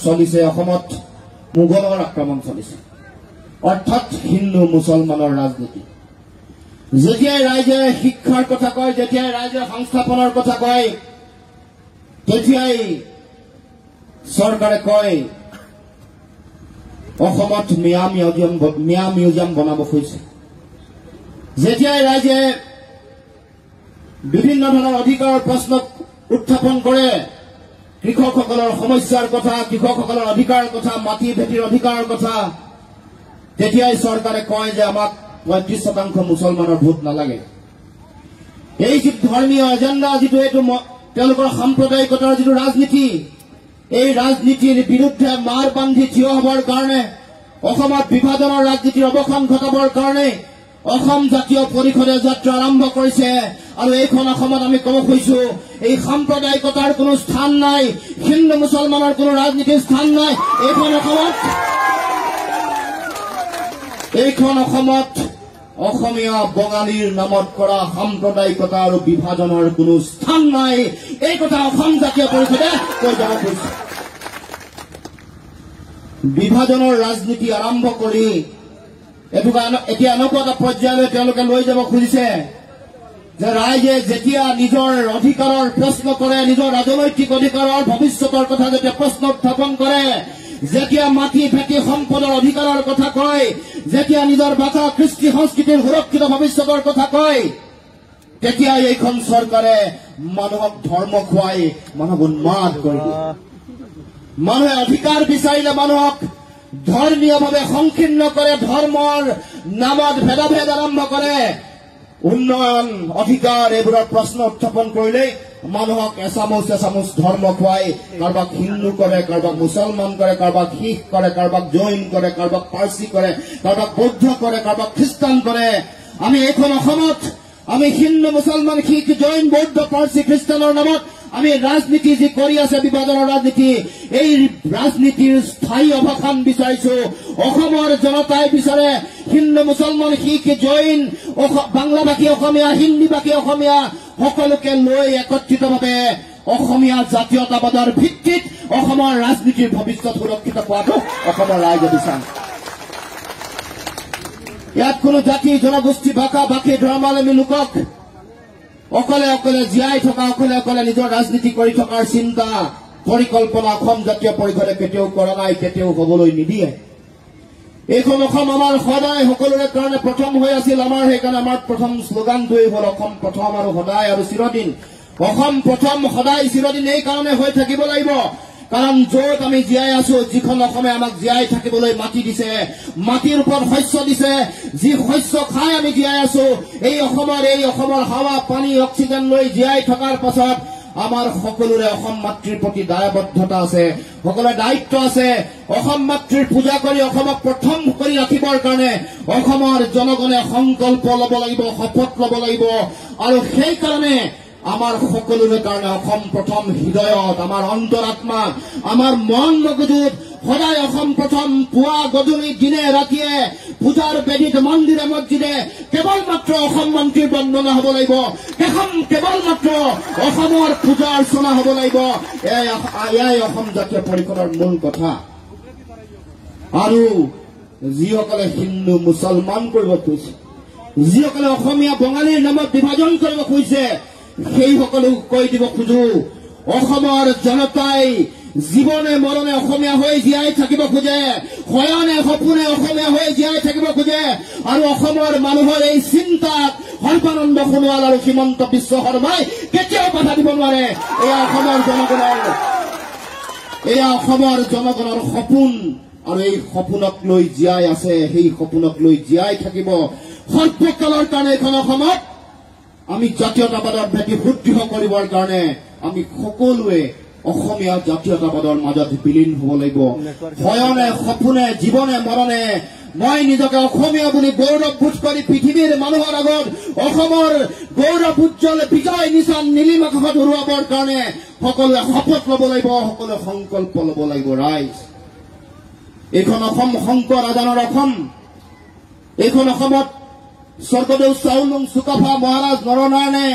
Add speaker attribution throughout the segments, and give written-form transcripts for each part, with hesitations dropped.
Speaker 1: চলিছে অসমত মোগলৰ আক্ৰমণ চলিছে অৰ্থাৎ হিন্দু মুছলমানৰ ৰাজনীতি যেতিয়াই ৰাইজে শিক্ষাৰ কথা কয় যেতিয়াই ৰাইজে সংস্থাপনৰ কথা কয় তেতিয়াই চৰকাৰে কয় অসমত মিয়া মিউজিয়াম বনাব খুজিছে যেতিয়াই ৰাইজে বিভিন্ন ধৰণৰ অধিকাৰৰ প্ৰশ্ন উত্থাপন কৰে কৃষকসকলৰ সমস্যাৰ কথা কৃষকসকলৰ অধিকাৰৰ কথা মাটি ভেটিৰ অধিকাৰৰ কথা তেতিয়াই চৰকাৰে কয় যে আমাক ৩৫% মুছলমানৰ ভোট নালাগে এই যে ধৰ্মীয় এজেণ্ডা যেটো এটো তেওঁলোকৰ সাম্প্ৰদায়িকতাৰ যেটো ৰাজনীতি এই ৰাজনীতিৰ বিৰুদ্ধে মাৰ বান্ধি থিয় হবৰ কাৰণে অসমত বিভাজনৰ ৰাজনীতিৰ অৱসান ঘটাবৰ কাৰণে অসম জাতীয় পৰিষদে যাত্ৰা আৰম্ভ কৰিছে আৰু এইখন অসমত আমি ক'ব খুজিছো এই সাম্প্ৰদায়িকতাৰ কোনো স্থান নাই হিন্দু মুছলমানৰ কোনো ৰাজনীতিৰ স্থান নাই এইখন অসমত অসমীয়া বঙালীৰ নামত কৰা সাম্প্ৰদায়িকতা আৰু বিভাজনৰ কোনো স্থান নাই এই কথা অসম জাতীয় পৰিষদে কৈ যাব খুজিছে বিভাজনৰ ৰাজনীতি আৰম্ভ কৰি এতিয়া এনেকুৱা এটা পৰ্যায়লৈ তেওঁলোকে লৈ যাব খুজিছে যে ৰাইজে যেতিয়া নিজৰ অধিকাৰৰ প্ৰশ্ন কৰে নিজৰ ৰাজনৈতিক অধিকাৰৰ ভৱিষ্যতৰ কথা যেতিয়া প্ৰশ্ন উত্থাপন কৰে যেতিয়া মাটি ভেটি সম্পদৰ অধিকাৰৰ কথা কয় যেতিয়া নিজৰ ভাষা কৃষ্টি সংস্কৃতিৰ সুৰক্ষিত ভৱিষ্যতৰ কথা কয় তেতিয়া এইখন চৰকাৰে মানুহক ধৰ্ম খুৱাই মানুহক উন্মাদ কৰি দিয়ে মানুহে অধিকাৰ বিচাৰিলে মানুহক ধৰ্মীয়ভাৱে সংকীৰ্ণ কৰে ধৰ্মৰ নামত ভেদাভেদ আৰম্ভ কৰে উন্নয়ন অধিকাৰ এইবোৰৰ প্ৰশ্ন উত্থাপন কৰিলে মানুহক এচামুচ ধৰ্ম খুৱাই কাৰোবাক হিন্দু কৰে কাৰোবাক মুছলমান কৰে কাৰোবাক শিখ কৰে কাৰোবাক জৈন কৰে কাৰোবাক পাৰ্চী কৰে কাৰোবাক বৌদ্ধ কৰে কাৰোবাক খ্ৰীষ্টান কৰে আমি এইখন অসমত আমি হিন্দু মুছলমান শিখ জৈন বৌদ্ধ পাৰ্চী খ্ৰীষ্টানৰ নামত আমি ৰাজনীতি যি কৰি আছে বিভাজনৰ ৰাজনীতি এই ৰাজনীতিৰ স্থায়ী অৱসান বিচাৰিছো অসমৰ জনতাই বিচাৰে হিন্দু মুছলমান শিখ জৈন বাংলাভাষী অসমীয়া হিন্দীভাষী অসমীয়া সকলোকে লৈ একত্ৰিতভাৱে অসমীয়া জাতীয়তাবাদৰ ভিত্তিত অসমৰ ৰাজনীতিৰ ভৱিষ্যত সুৰক্ষিত কৰাটো অসমৰ ৰাইজে বিচাৰে ইয়াত কোনো জাতি জনগোষ্ঠী ভাষা ভাষী ধৰ্মাৱলম্বী লোকক অকলে অকলে জীয়াই থকা অকলে নিজৰ ৰাজনীতি কৰি থকাৰ চিন্তা পৰিকল্পনা অসম জাতীয় পৰিষদে কেতিয়াও কৰা নাই কেতিয়াও হ'বলৈ নিদিয়ে এইখন অসম আমাৰ সদায় সকলোৰে কাৰণে প্ৰথম হৈ আছিল আমাৰ সেইকাৰণে আমাৰ প্ৰথম শ্লোগানটোৱেই হ'ল অসম প্ৰথম আৰু সদায় আৰু চিৰদিন অসম প্ৰথম সদায় চিৰদিন এই কাৰণে হৈ থাকিব লাগিব কাৰণ য'ত আমি জীয়াই আছো যিখন অসমে আমাক জীয়াই থাকিবলৈ মাটি দিছে মাটিৰ ওপৰত শস্য দিছে যি শস্য খাই আমি জীয়াই আছো এই অসমৰ হাৱা পানী অক্সিজেন লৈ জীয়াই থকাৰ পাছত আমাৰ সকলোৰে অসম মাতৃৰ প্ৰতি দায়বদ্ধতা আছে সকলোৰে দায়িত্ব আছে অসম মাতৃৰ পূজা কৰি অসমক প্ৰথম কৰি ৰাখিবৰ কাৰণে অসমৰ জনগণে সংকল্প ল'ব লাগিব শপত ল'ব লাগিব আৰু সেই কাৰণে আমাৰ সকলোৰে কাৰণে অসম প্ৰথম হৃদয়ত আমাৰ অন্তৰাত্মা আমাৰ মন মগজুত সদায় অসম প্ৰথম পুৱা গধূলি দিনে ৰাতিয়ে পূজাৰ বেদীত মন্দিৰে মছজিদে কেৱল মাত্ৰ অসম মন্ত্ৰীৰ বন্দনা হ'ব লাগিব কেৱল মাত্ৰ অসমৰ পূজা অৰ্চনা হ'ব লাগিব এয়াই অসম জাতীয় পৰিষদৰ মূল কথা আৰু যিসকলে হিন্দু মুছলমান কৰিব খুজিছে যিসকলে অসমীয়া বঙালীৰ নামত বিভাজন কৰিব খুজিছে সেই সকলো কৈ দিব খোজো অসমৰ জনতাই জীৱনে মৰণে অসমীয়া হৈ জীয়াই থাকিব খোজে শয়নে সপোনে অসমীয়া হৈ জীয়াই থাকিব খোজে আৰু অসমৰ মানুহৰ এই চিন্তাত সৰ্বানন্দ সোণোৱাল আৰু হিমন্ত বিশ্ব শৰ্মাই কেতিয়াও বাধা দিব নোৱাৰে এয়া অসমৰ জনগণৰ সপোন আৰু এই সপোনক লৈ জীয়াই আছে সেই সপোনক লৈ জীয়াই থাকিব সৰ্বকালৰ কাৰণে এখন অসমত আমি জাতীয়তাবাদৰ ভেটি সুদৃঢ় কৰিবৰ কাৰণে আমি সকলোৱে অসমীয়া জাতীয়তাবাদৰ মাজত বিলীন হ'ব লাগিব শয়নে সপোনে জীৱনে মৰণে মই নিজকে অসমীয়া বুলি গৌৰৱবোধ কৰি পৃথিৱীৰ মানুহৰ আগত অসমৰ গৌৰৱ উজ্জ্বল বিজয় নিশান নীলিম আকাশত উৰুৱাবৰ কাৰণে সকলোৱে শপত ল'ব লাগিব সকলোৱে সংকল্প ল'ব লাগিব ৰাইজ এইখন অসম শংকৰ আজানৰ অসম এইখন অসমত স্বৰ্গদেউ চাওলুং চুকাফা মহাৰাজ নৰনাৰায়ণে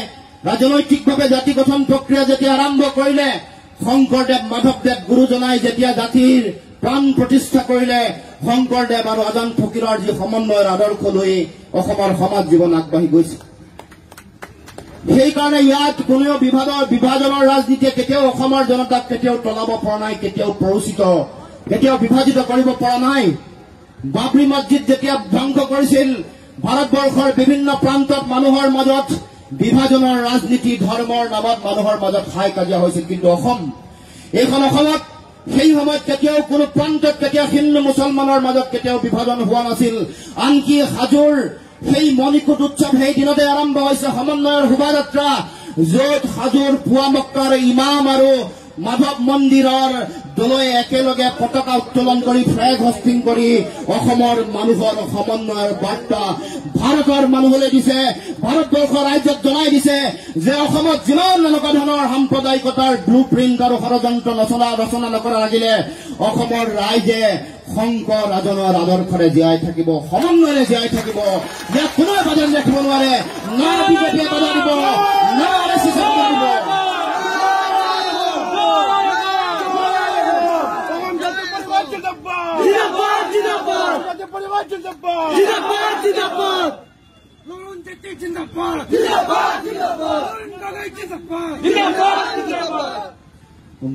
Speaker 1: ৰাজনৈতিকভাৱে জাতি গঠন প্ৰক্ৰিয়া যেতিয়া আৰম্ভ কৰিলে শংকৰদেৱ মাধৱদেৱ গুৰুজনাই যেতিয়া জাতিৰ প্ৰাণ প্ৰতিষ্ঠা কৰিলে শংকৰদেৱ আৰু আজান ফকীৰৰ যি সমন্বয়ৰ আদৰ্শ লৈ অসমৰ সমাজ জীৱন আগবাঢ়ি গৈছে সেইকাৰণে ইয়াত কোনেও বিভাজনৰ ৰাজনীতিয়ে কেতিয়াও অসমৰ জনতাক কেতিয়াও তলাব পৰা নাই কেতিয়াও প্ৰৰোচিত কেতিয়াও বিভাজিত কৰিব পৰা নাই বাবৰি মছজিদ যেতিয়া ধ্বংস কৰিছিল ভাৰতবৰ্ষৰ বিভিন্ন প্ৰান্তত মানুহৰ মাজত বিভাজনৰ ৰাজনীতি ধৰ্মৰ নামত মানুহৰ মাজত হাই কাজিয়া হৈছিল কিন্তু এইখন অসমত সেই সময়ত কেতিয়াও কোনো প্ৰান্তত কেতিয়াও হিন্দু মুছলমানৰ মাজত কেতিয়াও বিভাজন হোৱা নাছিল আনকি হাজোৰ সেই মণিকূট উৎসৱ সেই দিনতে আৰম্ভ হৈছে সমন্বয়ৰ শোভাযাত্ৰা য'ত হাজোৰ পুৱা মক্কাৰ ইমাম আৰু মাধৱ মন্দিৰৰ দলে একেলগে পতাকা উত্তোলন কৰি ফ্লেগ হোষ্টিং কৰি অসমৰ মানুহৰ সমন্বয়ৰ বাৰ্তা ভাৰতৰ মানুহলৈ দিছে ভাৰতবৰ্ষৰ ৰাজ্যক জনাই দিছে যে অসমত যিমান এনেকুৱা ধৰণৰ সাম্প্ৰদায়িকতাৰ ব্লু প্ৰিণ্ট আৰু ষড়যন্ত্ৰ ৰচনা নকৰা লাগিলে অসমৰ ৰাইজে শংকৰ ৰাজনৰ আদৰ্শৰে জীয়াই থাকিব সমন্বয়েৰে জীয়াই থাকিব ইয়াত কোনোৱে বাধা ৰাখিব নোৱাৰে না বিজেপিয়ে বাধা দিব না আৰএছএছে বাধা দিব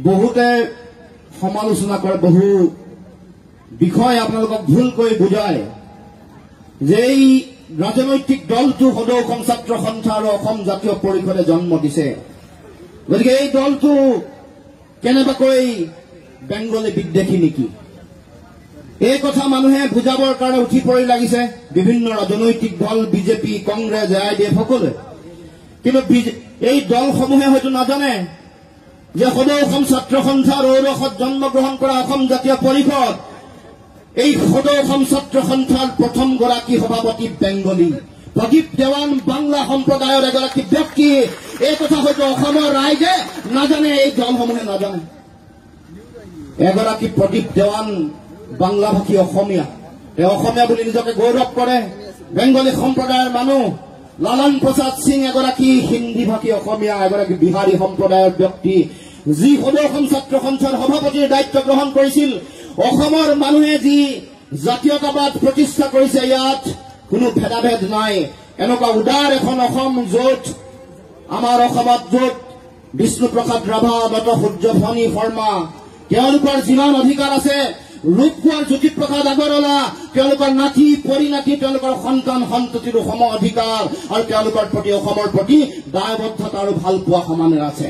Speaker 1: বহুতে সমালোচনা কৰে বহু বিষয় আপোনালোকক ভুলকৈ বুজায় যে এই ৰাজনৈতিক দলটো সদৌ অসম ছাত্ৰ সন্থা আৰু অসম জাতীয় পৰিষদে জন্ম দিছে গতিকে এই দলটো কেনেবাকৈ বেংগলী বিদ্বেষী নেকি এই কথা মানুহে বুজাবৰ কাৰণে উঠি পৰি লাগিছে বিভিন্ন ৰাজনৈতিক দল বিজেপি কংগ্ৰেছ এআইডিএফ সকলোৱে কিন্তু এই দলসমূহে হয়তো নাজানে যে সদৌ অসম ছাত্ৰ সন্থাৰ ঔৰসত জন্মগ্ৰহণ কৰা অসম জাতীয় পৰিষদ এই সদৌ অসম ছাত্ৰ সন্থাৰ প্ৰথমগৰাকী সভাপতি বেংগলী প্ৰদীপ দেৱান বাংলা সম্প্ৰদায়ৰ এগৰাকী ব্যক্তি এই কথা হয়তো অসমৰ ৰাইজে নাজানে এই দলসমূহে নাজানে এগৰাকী প্ৰদীপ দেৱান বাংলাভাষী অসমীয়া তেওঁ অসমীয়া বুলি নিজকে গৌৰৱ কৰে বেংগলী সম্প্ৰদায়ৰ মানুহ লালন প্ৰসাদ সিং এগৰাকী হিন্দীভাষী অসমীয়া এগৰাকী বিহাৰী সম্প্ৰদায়ৰ ব্যক্তি যি সদৌ অসম ছাত্ৰ সন্থাৰ সভাপতিৰ দায়িত্ব গ্ৰহণ কৰিছিল অসমৰ মানুহে যি জাতীয়তাবাদ প্ৰতিষ্ঠা কৰিছে ইয়াত কোনো ভেদাভেদ নাই এনেকুৱা উদাৰ এখন অসম য'ত আমাৰ অসমত য'ত বিষ্ণুপ্ৰসাদ ৰাভা দত্ত সূৰ্য ফণী শৰ্মা তেওঁলোকৰ যিমান অধিকাৰ আছে ৰূপকোঁৱৰ জ্যোতিপ্ৰসাদ আগৰৱালা তেওঁলোকৰ নাতি পৰিণাতি তেওঁলোকৰ সন্তান সন্ততিৰো সম অধিকাৰ আৰু তেওঁলোকৰ প্ৰতি অসমৰ প্ৰতি দায়বদ্ধতা আৰু ভালপোৱা সমানে আছে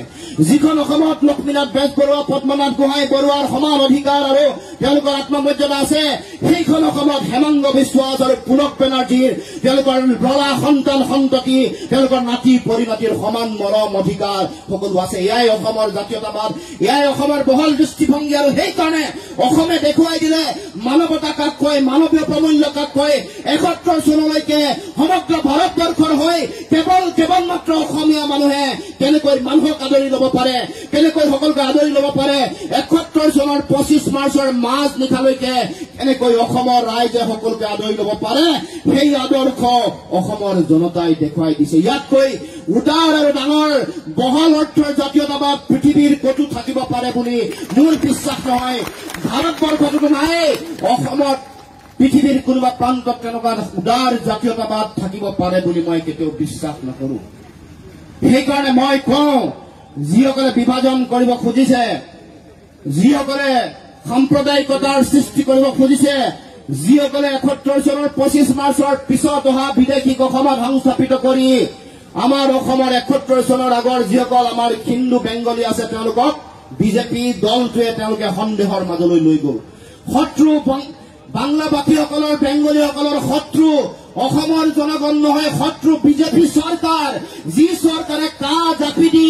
Speaker 1: যিখন অসমত লক্ষ্মীনাথ বেজবৰুৱা পদ্মনাথ গোহাঁই বৰুৱাৰ সমান অধিকাৰ আৰু তেওঁলোকৰ আত্মমৰ্যাদা আছে সেইখন অসমত হেমন্ত বিশ্বাস আৰু পুলক বেনাৰ্জীৰ তেওঁলোকৰ ল'ৰা সন্তান সন্ততি তেওঁলোকৰ নাতি পৰিণাতিৰ সমান মৰম অধিকাৰ সকলো আছে এয়াই অসমৰ জাতীয়তাবাদ এয়াই অসমৰ বহল দৃষ্টিভংগী আৰু সেইকাৰণে অসমে দেখুৱাই দিলে মানৱতা কাক কয় মানৱীয় প্ৰমূল্য কাক কয় ৭১ চনলৈকে সমগ্ৰ ভাৰতবৰ্ষৰ হৈ কেৱল মাত্ৰ অসমীয়া মানুহে কেনেকৈ মানুহক আদৰি ল'ব পাৰে কেনেকৈ সকলোকে আদৰি ল'ব পাৰে ৭১ চনৰ ২৫ মাৰ্চৰ মাজ নিশালৈকে কেনেকৈ অসমৰ ৰাইজে সকলোকে আদৰি ল'ব পাৰে সেই আদৰ্শ অসমৰ জনতাই দেখুৱাই দিছে ইয়াতকৈ উদাৰ আৰু ডাঙৰ বহল অৰ্থৰ জাতীয়তাবাদ পৃথিৱীৰ ক'তো থাকিব পাৰে বুলি মোৰ বিশ্বাস নহয় ভাৰতবৰ্ষতো নাই অসমত পৃথিৱীৰ কোনোবা প্ৰান্তত তেনেকুৱা উদাৰ জাতীয়তাবাদ থাকিব পাৰে বুলি মই কেতিয়াও বিশ্বাস নকৰো সেইকাৰণে মই কওঁ যিসকলে বিভাজন কৰিব খুজিছে যিসকলে সাম্প্ৰদায়িকতাৰ সৃষ্টি কৰিব খুজিছে যিসকলে ৭১ চনৰ ২৫ মাৰ্চৰ পিছত অহা বিদেশীক অসমত সংস্থাপিত কৰি আমাৰ অসমৰ ৭১ চনৰ আগৰ যিসকল আমাৰ হিন্দু বেংগলী আছে তেওঁলোকক বিজেপি দলটোৱে তেওঁলোকে সন্দেহৰ মাজলৈ লৈ গ'ল শত্ৰু বাংলাভাষীসকলৰ বেংগলীসকলৰ শত্ৰু অসমৰ জনগণ নহয় শত্ৰু বিজেপি চৰকাৰ যি চৰকাৰে কাহ জাপি দি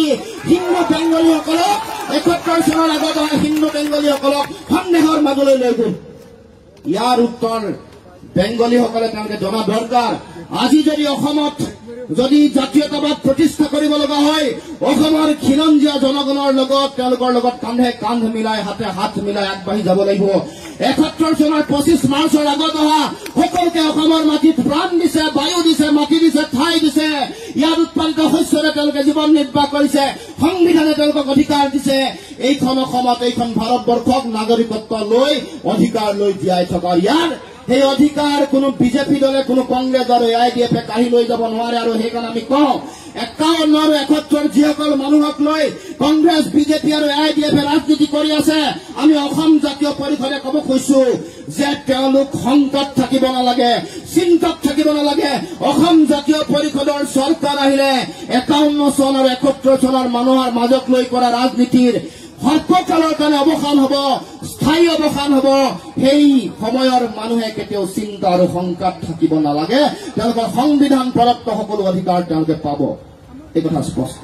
Speaker 1: হিন্দু বেংগলীসকলক ৭১ চনৰ আগত হিন্দু বেংগলীসকলক সন্দেহৰ মাজলৈ লৈ গ'ল ইয়াৰ উত্তৰ বেংগলীসকলে তেওঁলোকে জনা দৰকাৰ আজি যদি অসমত যদি জাতীয়তাবাদ প্ৰতিষ্ঠা কৰিব লগা হয় অসমৰ খিলঞ্জীয়া জনগণৰ লগত তেওঁলোকৰ লগত কান্ধে কান্ধ মিলাই হাতে হাত মিলাই আগবাঢ়ি যাব লাগিব ৭১ চনৰ ২৫ মাৰ্চৰ আগত অহা সকলোকে অসমৰ মাটিত প্ৰাণ দিছে বায়ু দিছে মাটি দিছে ঠাই দিছে ইয়াত উৎপাদিত শস্যৰে তেওঁলোকে জীৱন নিৰ্বাহ কৰিছে সংবিধানে তেওঁলোকক অধিকাৰ দিছে এইখন অসমত এইখন ভাৰতবৰ্ষক নাগৰিকত্ব লৈ অধিকাৰ লৈ জীয়াই থকা ইয়াৰ সেই অধিকাৰ কোনো বিজেপি দলে কোনো কংগ্ৰেছ আৰু AIDF কাঢ়ি লৈ যাব নোৱাৰে আৰু সেইকাৰণে আমি কওঁ ৫১ আৰু ৭১ যিসকল মানুহক লৈ কংগ্ৰেছ বিজেপি আৰু AIDF ৰাজনীতি কৰি আছে আমি অসম জাতীয় পৰিষদে ক'ব খুজিছো যে তেওঁলোক সংকট থাকিব নালাগে চিন্তাত থাকিব নালাগে অসম জাতীয় পৰিষদৰ চৰকাৰ আহিলে ৫১ চন আৰু ৭১ চনৰ মানুহৰ মাজক লৈ কৰা ৰাজনীতিৰ সৰ্বকালৰ কাৰণে অৱসান হ'ব স্থায়ী অৱসান হ'ব সেই সময়ৰ মানুহে কেতিয়াও চিন্তা আৰু শংকাত থাকিব নালাগে তেওঁলোকৰ সংবিধান প্ৰদত্ত সকলো অধিকাৰ তেওঁলোকে পাব এই কথা স্পষ্ট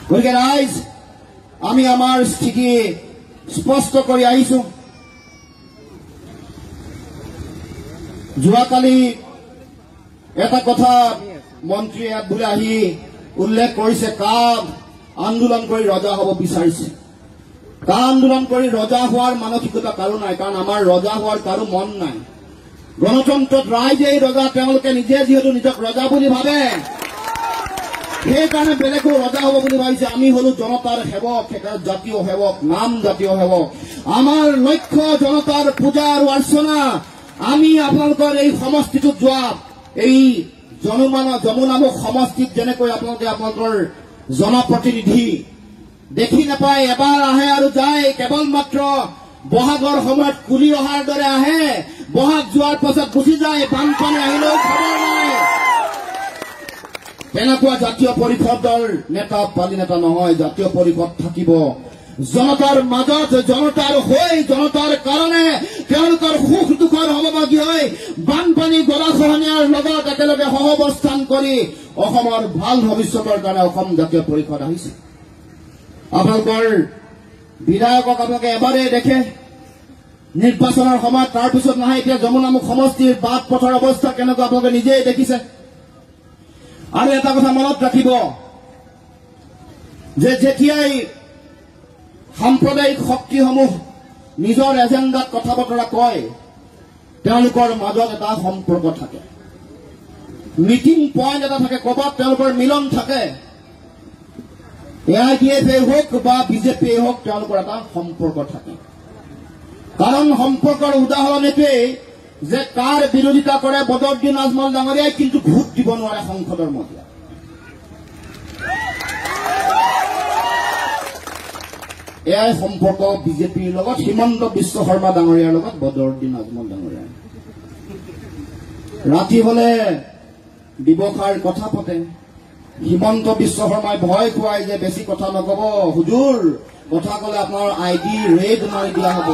Speaker 1: গতিকে ৰাইজ আমি আমাৰ স্থিতি স্পষ্ট কৰি আহিছো যোৱাকালি এটা কথা মন্ত্ৰীয়ে ইয়াত বোলে আহি উল্লেখ কৰিছে কাম আন্দোলন কৰি ৰজা হ'ব বিচাৰিছে কা আন্দোলন কৰি ৰজা হোৱাৰ মানসিকতা কাৰো নাই কাৰণ আমাৰ ৰজা হোৱাৰ কাৰো মন নাই গণতন্ত্ৰত ৰাইজেই ৰজা তেওঁলোকে নিজে যিহেতু নিজক ৰজা বুলি ভাবে সেইকাৰণে বেলেগো ৰজা হ'ব বুলি ভাবিছে আমি হলো জনতাৰ সেৱক সেইকাৰণে জাতীয় সেৱক নাম জাতীয় সেৱক আমাৰ লক্ষ্য জনতাৰ পূজা আৰু অৰ্চনা আমি আপোনালোকৰ এই সমষ্টিটোত যোৱা এই যমুনামুখ সমষ্টিত যেনেকৈ আপোনালোকে আপোনালোকৰ জনপ্ৰতিনিধি দেখি নাপায় এবাৰ আহে আৰু যায় কেৱল মাত্ৰ বহাগৰ সময়ত কুলি অহাৰ দৰে আহে বহাগ যোৱাৰ পাছত গুচি যায় বানপানী আহিলেও খবৰ নাই তেনেকুৱা জাতীয় পৰিষদৰ নেতা পালি নেতা নহয় জাতীয় পৰিষদ থাকিব জনতাৰ মাজত জনতাৰ হৈ জনতাৰ কাৰণে তেওঁলোকৰ সুখ দুখৰ সমভাগী হৈ বানপানী গৰাখহনীয়াৰ লগত একেলগে সহৱস্থান কৰি অসমৰ ভাল ভৱিষ্যতৰ কাৰণে অসম জাতীয় পৰিষদ আহিছে আপোনালোকৰ বিধায়কক আপোনালোকে এবাৰেই দেখে নিৰ্বাচনৰ সময়ত তাৰপিছত নাহে এতিয়া যমুনামুখ সমষ্টিৰ বাট পথৰ অৱস্থা কেনেকুৱা আপোনালোকে নিজেই দেখিছে আৰু এটা কথা মনত ৰাখিব যে যেতিয়াই সাম্প্ৰদায়িক শক্তিসমূহ নিজৰ এজেণ্ডাত কথা বতৰা কয় তেওঁলোকৰ মাজত এটা সম্পৰ্ক থাকে মিটিং পইণ্ট এটা থাকে ক'ৰবাত তেওঁলোকৰ মিলন থাকে AIDF হওক বা বিজেপি হওক তেওঁলোকৰ এটা সম্পৰ্ক থাকে কাৰণ সম্পৰ্কৰ উদাহৰণ এইটোৱেই যে কাৰ বিৰোধিতা কৰে বদৰুদ্দিন আজমল ডাঙৰীয়াই কিন্তু ভোট দিব নোৱাৰে সংসদৰ মজিয়াত এয়াই সম্পৰ্ক বিজেপিৰ লগত হিমন্ত বিশ্ব শৰ্মা ডাঙৰীয়াৰ লগত বদৰুদ্দিন আজমল ডাঙৰীয়াৰ ৰাতি হলে ব্যৱসায়ৰ কথা পাতে হিমন্ত বিশ্ব শৰ্মাই ভয় খুৱাই যে বেছি কথা নকব হুজুৰ কথা কলে আপোনাৰ ID ৰেড মাৰি দিয়া হ'ব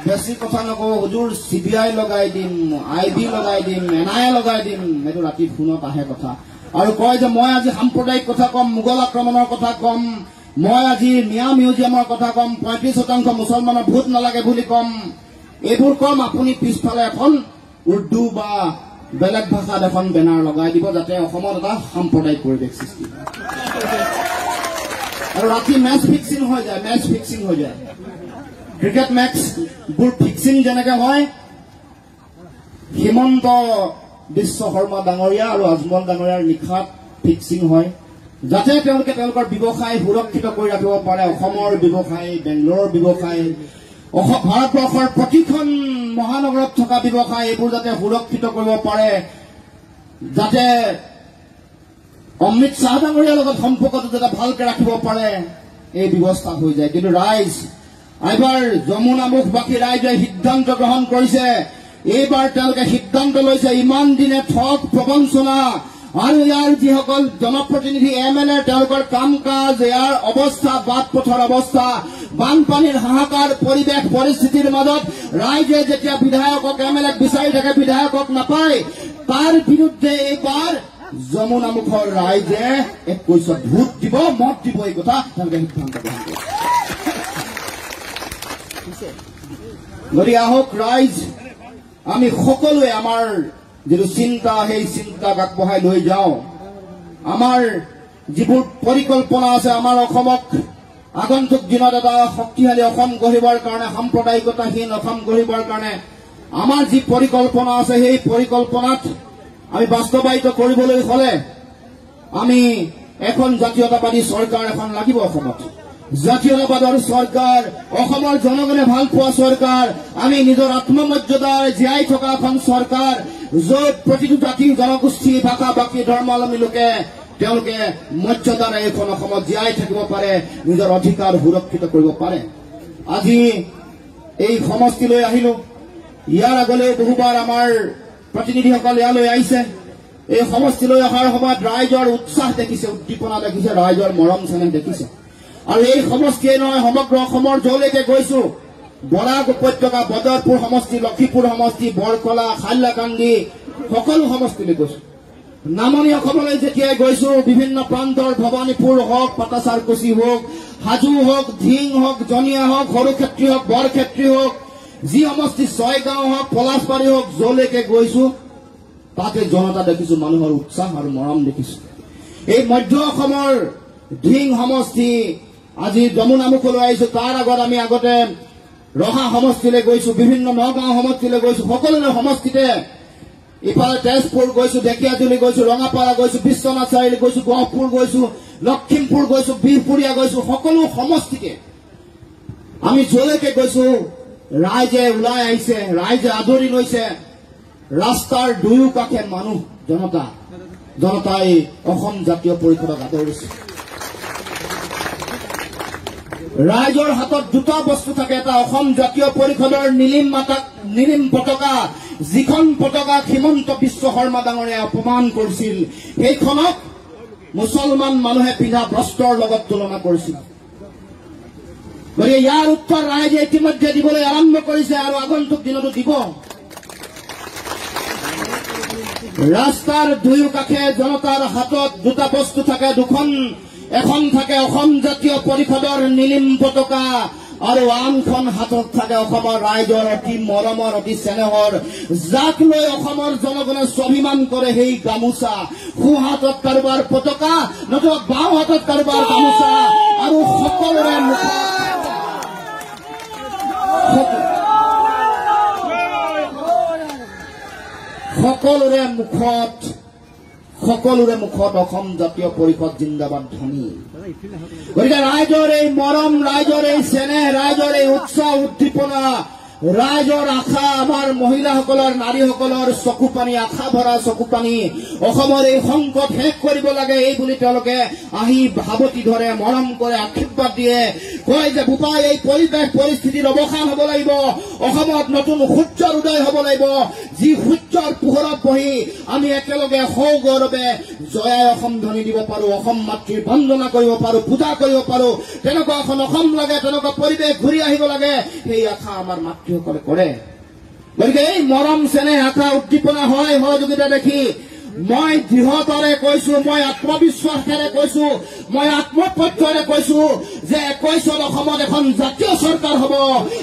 Speaker 1: বেছি কথা নকব হুজুৰ CBI লগাই দিম IB লগাই দিম NIA লগাই দিম সেইটো ৰাতি ফোনত আহে কথা আৰু কয় যে মই আজি সাম্প্ৰদায়িক কথা কম মোগল আক্ৰমণৰ কথা কম মই আজি মিয়া মিউজিয়ামৰ কথা কম ৩৫% মুছলমানৰ ভোট নালাগে বুলি কম এইবোৰ কম আপুনি পিছফালে এখন উৰ্দু বা বেলেগ ভাষাত এখন বেনাৰ লগাই দিব যাতে অসমত এটা সাম্প্ৰদায়িক পৰিৱেশ সৃষ্টি হয় আৰু ৰাতি মেচ ফিক্সিং হৈ যায় ক্ৰিকেট মেচ বোৰ ফিক্সিং যেনেকে হয় হিমন্ত বিশ্ব শৰ্মা ডাঙৰীয়া আৰু আজমল ডাঙৰীয়াৰ নিশাত ফিক্সিং হয় যাতে তেওঁলোকে তেওঁলোকৰ ব্যৱসায় সুৰক্ষিত কৰি ৰাখিব পাৰে অসমৰ ব্যৱসায় বেংগলোৰৰ ব্যৱসায় ভাৰতবৰ্ষৰ প্ৰতিখন মহানগৰত থকা ব্যৱসায় এইবোৰ যাতে সুৰক্ষিত কৰিব পাৰে যাতে অমৃত শ্বাহ ডাঙৰীয়াৰ লগত সম্পৰ্কটো যাতে ভালকে ৰাখিব পাৰে এই ব্যৱস্থা হৈ যায় কিন্তু ৰাইজ এইবাৰ যমুনামুখবাসী ৰাইজে সিদ্ধান্ত গ্ৰহণ কৰিছে এইবাৰ তেওঁলোকে সিদ্ধান্ত লৈছে ইমান দিনে ঠগ প্ৰবঞ্চনা আৰু ইয়াৰ যিসকল জনপ্ৰতিনিধি MLA তেওঁলোকৰ কাম কাজ ইয়াৰ অৱস্থা বাট পথৰ অৱস্থা বানপানীৰ হাহাকাৰ পৰিৱেশ পৰিস্থিতিৰ মাজত ৰাইজে যেতিয়া বিধায়কক MLAক বিচাৰি থাকে বিধায়কক নাপায় তাৰ বিৰুদ্ধে এইবাৰ যমুনামুখৰ ৰাইজে 21 ভোট দিব মত দিব এই কথা তেওঁলোকে সিদ্ধান্ত গ্ৰহণ কৰিছে গতিকে আহক ৰাইজ আমি সকলোৱে আমাৰ যিটো চিন্তা সেই চিন্তাক আগবঢ়াই লৈ যাওঁ আমাৰ যিবোৰ পৰিকল্পনা আছে আমাৰ অসমক আগন্তুক দিনত এটা শক্তিশালী অসম গঢ়িবৰ কাৰণে সাম্প্ৰদায়িকতাহীন অসম গঢ়িবৰ কাৰণে আমাৰ যি পৰিকল্পনা আছে সেই পৰিকল্পনাত আমি বাস্তৱায়িত কৰিবলৈ হলে আমি এখন জাতীয়তাবাদী চৰকাৰ এখন লাগিব অসমত জাতীয়তাবাদৰ চৰকাৰ অসমৰ জনগণে ভাল পোৱা চৰকাৰ আমি নিজৰ আত্মমৰ্যাদাৰ জীয়াই থকা এখন চৰকাৰ য'ত প্ৰতিটো জাতি জনগোষ্ঠী ভাষা ভাষী ধৰ্মাৱলম্বী লোকে তেওঁলোকে মৰ্যাদাৰে এইখন অসমত জীয়াই থাকিব পাৰে নিজৰ অধিকাৰ সুৰক্ষিত কৰিব পাৰে আজি এই সমষ্টিলৈ আহিলো ইয়াৰ আগলৈ বহুবাৰ আমাৰ প্ৰতিনিধিসকল ইয়ালৈ আহিছে এই সমষ্টিলৈ অহাৰ সময়ত ৰাইজৰ উৎসাহ দেখিছে উদ্দীপনা দেখিছে ৰাইজৰ মৰম চেনেহ দেখিছে আৰু এই সমষ্টিয়ে নহয় সমগ্ৰ অসমৰ যলৈকে গৈছো বৰাক উপত্যকা বদৰপুৰ সমষ্টি লক্ষীপুৰ সমষ্টি বৰকলা হাইলাকান্দি সকলো সমষ্টিলৈ গৈছো নামনি অসমলৈ যেতিয়াই গৈছো বিভিন্ন প্ৰান্তৰ ভৱানীপুৰ হওক পাটাচাৰকুচি হওক হাজো হওক ধিং হওক জনিয়া হওক সৰুক্ষেত্ৰী হওক বৰক্ষেত্ৰী হওক যি সমষ্টি ছয়গাঁও হওক পলাশবাৰী হওক যলৈকে গৈছো তাতে জনতা দেখিছো মানুহৰ উৎসাহ আৰু মৰম দেখিছো এই মধ্য অসমৰ ধিং সমষ্টি আজি যমুনামুখলৈ আহিছো তাৰ আগত আমি আগতে ৰহা সমষ্টিলৈ গৈছো বিভিন্ন নগাঁও সমষ্টিলৈ গৈছো সকলোৰে সমষ্টিতে ইফালে তেজপুৰ গৈছো ঢেকিয়াজুলি গৈছো ৰঙাপাৰা গৈছো বিশ্বনাথ চাৰিআলি গৈছো গহপুৰ গৈছো লখিমপুৰ গৈছো বিহপুৰীয়া গৈছো সকলো সমষ্টিতে আমি যলৈকে গৈছো ৰাইজে ওলাই আহিছে ৰাইজে আদৰি লৈছে ৰাস্তাৰ দুয়ো কাষে মানুহ জনতাই অসম জাতীয় পৰিষদক আদৰিছে ৰাইজৰ হাতত দুটা বস্তু থাকে এটা অসম জাতীয় পৰিষদৰ নীলিম পতাকা যিখন পতাকাক হিমন্ত বিশ্ব শৰ্মা ডাঙৰীয়াই অপমান কৰিছিল সেইখনক মুছলমান মানুহে পিন্ধা বস্ত্ৰৰ লগত তুলনা কৰিছিল গতিকে ইয়াৰ উত্তৰ ৰাইজে ইতিমধ্যে দিবলৈ আৰম্ভ কৰিছে আৰু আগন্তুক দিনতো দিব ৰাস্তাৰ দুয়ো কাষে জনতাৰ হাতত দুটা বস্তু থাকে এখন থাকে অসম জাতীয় পৰিষদৰ নীলিম পতাকা আৰু আনখন হাতত থাকে অসমৰ ৰাইজৰ অতি মৰমৰ অতি চেনেহৰ যাক লৈ অসমৰ জনগণে স্বাভিমান কৰে সেই গামোচা সোঁ হাতত কাৰোবাৰ পতাকা নতুবা বাওঁ হাতত কাৰোবাৰ গামোচা আৰু সকলোৰে মুখত অসম জাতীয় পৰিষদ জিন্দাবাদ ধ্বনি গতিকে ৰাইজৰ এই মৰম ৰাইজৰ এই চেনেহ ৰাইজৰ এই উৎসাহ উদ্দীপনা ৰাইজৰ আশা আমাৰ মহিলাসকলৰ নাৰীসকলৰ চকুপানী আশা ভৰা চকুপানী অসমৰ এই সংকট শেষ কৰিব লাগে এই বুলি তেওঁলোকে আহি ভাবতি ধৰে মৰম কৰে আশীৰ্বাদ দিয়ে কয় যে বোপাই এই পৰিৱেশ পৰিস্থিতিৰ অৱসান হ'ব লাগিব অসমত নতুন সূৰ্যৰ উদয় হ'ব লাগিব যি সূৰ্যৰ পোহৰত বহি আমি একেলগে সগৌৰৱে জয়াই অসম ধ্বনি দিব পাৰো অসম মাতৃৰ বন্দনা কৰিব পাৰো পূজা কৰিব পাৰো তেনেকুৱা এখন অসম লাগে তেনেকুৱা পৰিৱেশ ঘূৰি আহিব লাগে সেই আশা আমাৰ মাতৃসকলে কৰে গতিকে এই মৰম চেনেহ আশা উদ্দীপনা হয় সহযোগিতা দেখি মই দৃঢ়তাৰে কৈছো মই আত্মবিশ্বাসেৰে কৈছো মই আত্মপক্ষৰে কৈছো যে 21 অসমত এখন জাতীয় চৰকাৰ হ'ব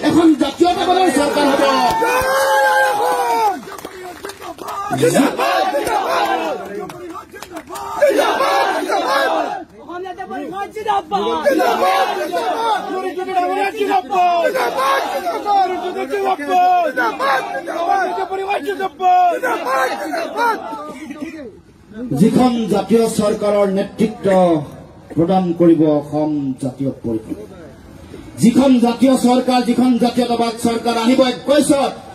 Speaker 1: এখন জাতীয়তাবাদৰ চৰকাৰ হ'ব যিখন জাতীয় চৰকাৰৰ নেতৃত্ব প্ৰদান কৰিব অসম জাতীয় পৰিষদ যিখন জাতীয় চৰকাৰ যিখন জাতীয়তাবাদ চৰকাৰ আহিব 21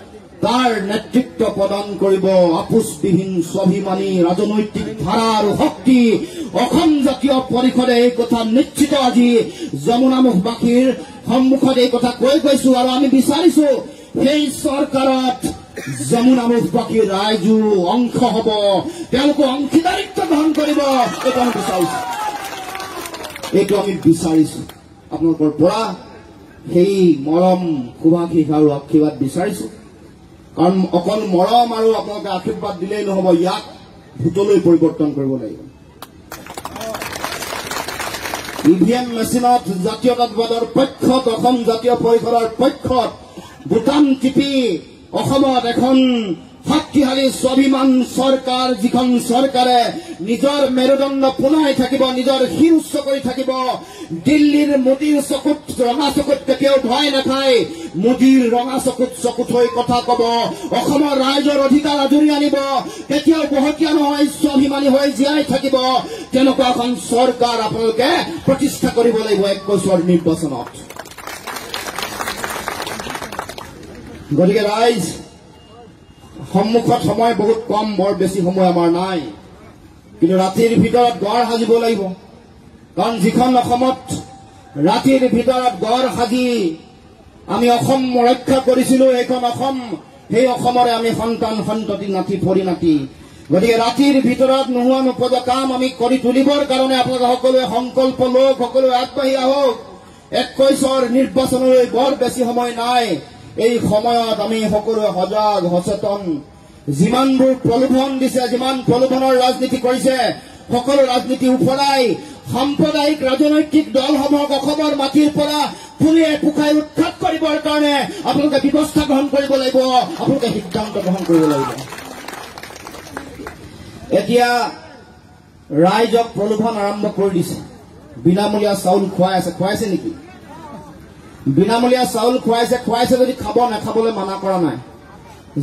Speaker 1: তাৰ নেতৃত্ব প্ৰদান কৰিব আপোচবিহীন স্বাভিমানী ৰাজনৈতিক ধাৰা আৰু শক্তি অসম জাতীয় পৰিষদে এই কথা নিশ্চিত আজি যমুনামুখবাসীৰ সন্মুখত এই কথা কৈ গৈছো আৰু আমি বিচাৰিছো সেই চৰকাৰত যমুনামুখবাসীৰ ৰাইজো অংশ হ'ব তেওঁলোকে অংশীদাৰিত্ব গ্ৰহণ কৰিব এইটো আমি বিচাৰিছো আপোনালোকৰ পৰা সেই মৰম সুভাষিস আৰু আশীৰ্বাদ বিচাৰিছো কাৰণ অকল মৰম আৰু আপোনালোকে আশীৰ্বাদ দিলেই নহব ইয়াক ভোটলৈ পৰিৱৰ্তন কৰিব লাগিব ইভিএম মেচিনত জাতীয়তাবাদৰ পক্ষত অসম জাতীয় পৰিষদৰ পক্ষত বুটাম টিপি অসমত এখন শক্তিশালী স্বাভিমান চৰকাৰ, যিখন চৰকাৰে নিজৰ মেৰুদণ্ড পোনাই থাকিব, নিজৰ শিৰ উচ্চ কৰি থাকিব, দিল্লীৰ মোদীৰ চকুত ৰঙা চকুত কেতিয়াও ভয় নাখায়, মোদীৰ ৰঙা চকুত চকুত হৈ কথা কব, অসমৰ ৰাইজৰ অধিকাৰ আদৰি আনিব, কেতিয়াও বহতীয়া নহয়, স্বাভিমানী হৈ জীয়াই থাকিব, তেনেকুৱা এখন চৰকাৰ আপোনালোকে প্ৰতিষ্ঠা কৰিব লাগিব 21ৰ নিৰ্বাচনত। গতিকে ৰাইজ, সন্মুখত সময় বহুত কম, বৰ বেছি সময় আমাৰ নাই, কিন্তু ৰাতিৰ ভিতৰত গড় সাজিব লাগিব। কাৰণ যিখন অসমত ৰাতিৰ ভিতৰত গড় সাজি আমি অসম ৰক্ষা কৰিছিলো, এইখন অসম, সেই অসমৰে আমি সন্তান সন্ততি নাতি ফৰি নাতি। গতিকে ৰাতিৰ ভিতৰত নোহোৱা নোপোৱা কাম আমি কৰি তুলিবৰ কাৰণে আপোনালোকে সকলোৱে সংকল্প লওক, সকলোৱে আগবাঢ়ি আহক। 21ৰ নিৰ্বাচনলৈ বৰ বেছি সময় নাই। এই সময়ত আমি সকলোৱে সজাগ সচেতন। যিমানবোৰ প্ৰলোভন দিছে, যিমান প্ৰলোভনৰ ৰাজনীতি কৰিছে, সকলো ৰাজনীতি উফৰাই সাম্প্ৰদায়িক ৰাজনৈতিক দলসমূহক অসমৰ মাটিৰ পৰা পুলিয়ে পোখাই উৎখাত কৰিবৰ কাৰণে আপোনালোকে ব্যৱস্থা গ্ৰহণ কৰিব লাগিব, আপোনালোকে সিদ্ধান্ত গ্ৰহণ কৰিব লাগিব। এতিয়া ৰাইজক প্ৰলোভন আৰম্ভ কৰি দিছে। বিনামূলীয়া চাউল খুৱাইছে নেকি? বিনামূলীয়া চাউল খুৱাইছে যদি খাব, নাখাবলৈ মানা কৰা নাই।